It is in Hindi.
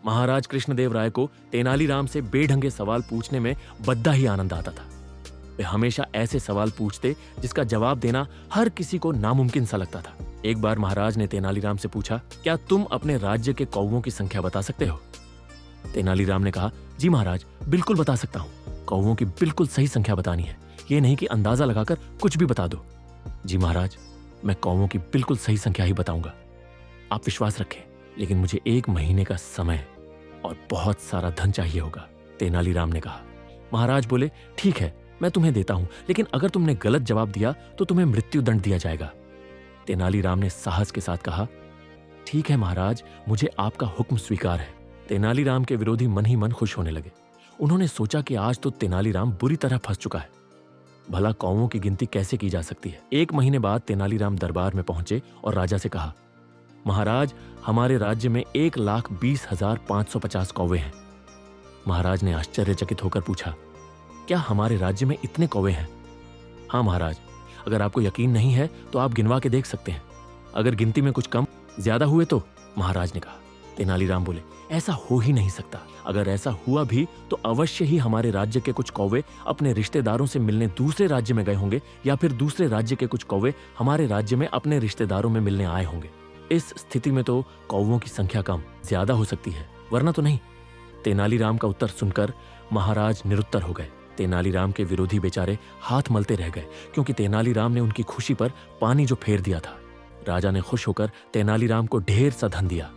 महाराज कृष्णदेव राय को तेनालीराम से बेढंगे सवाल पूछने में बद्दा ही आनंद आता था। वे हमेशा ऐसे सवाल पूछते जिसका जवाब देना हर किसी को नामुमकिन सा लगता था। एक बार महाराज ने तेनालीराम से पूछा, क्या तुम अपने राज्य के कौवों की संख्या बता सकते हो? तेनालीराम ने कहा, जी महाराज, बिल्कुल बता सकता हूँ। कौवों की बिल्कुल सही संख्या बतानी है, ये नहीं कि अंदाजा लगाकर कुछ भी बता दो। जी महाराज, मैं कौवों की बिल्कुल सही संख्या ही बताऊंगा। आप विश्वास रखें, लेकिन मुझे 1 महीने का समय और बहुत सारा धन चाहिए होगा, तेनालीराम ने कहा। महाराज बोले, ठीक है, मैं तुम्हें देता हूं, लेकिन अगर तुमने गलत जवाब दिया तो तुम्हें मृत्यु दंड दिया जाएगा। तेनालीराम ने साहस के साथ कहा, ठीक है महाराज, मुझे आपका हुक्म स्वीकार है। तेनालीराम के विरोधी मन ही मन खुश होने लगे। उन्होंने सोचा कि आज तो तेनालीराम बुरी तरह फंस चुका है। भला कौवों की गिनती कैसे की जा सकती है? 1 महीने बाद तेनालीराम दरबार में पहुंचे और राजा से कहा, महाराज, हमारे राज्य में 1,20,550 कौवे हैं। महाराज ने आश्चर्यचकित होकर पूछा, क्या हमारे राज्य में इतने कौवे हैं? हाँ महाराज, अगर आपको यकीन नहीं है तो आप गिनवा के देख सकते हैं। अगर गिनती में कुछ कम ज्यादा हुए तो? महाराज ने कहा। तेनालीराम बोले, ऐसा हो ही नहीं सकता। अगर ऐसा हुआ भी तो अवश्य ही हमारे राज्य के कुछ कौवे अपने रिश्तेदारों से मिलने दूसरे राज्य में गए होंगे, या फिर दूसरे राज्य के कुछ कौवे हमारे राज्य में अपने रिश्तेदारों में मिलने आए होंगे। इस स्थिति में तो कौवों की संख्या कम ज्यादा हो सकती है, वरना तो नहीं। तेनालीराम का उत्तर सुनकर महाराज निरुत्तर हो गए। तेनालीराम के विरोधी बेचारे हाथ मलते रह गए, क्योंकि तेनालीराम ने उनकी खुशी पर पानी जो फेर दिया था। राजा ने खुश होकर तेनालीराम को ढेर सा धन दिया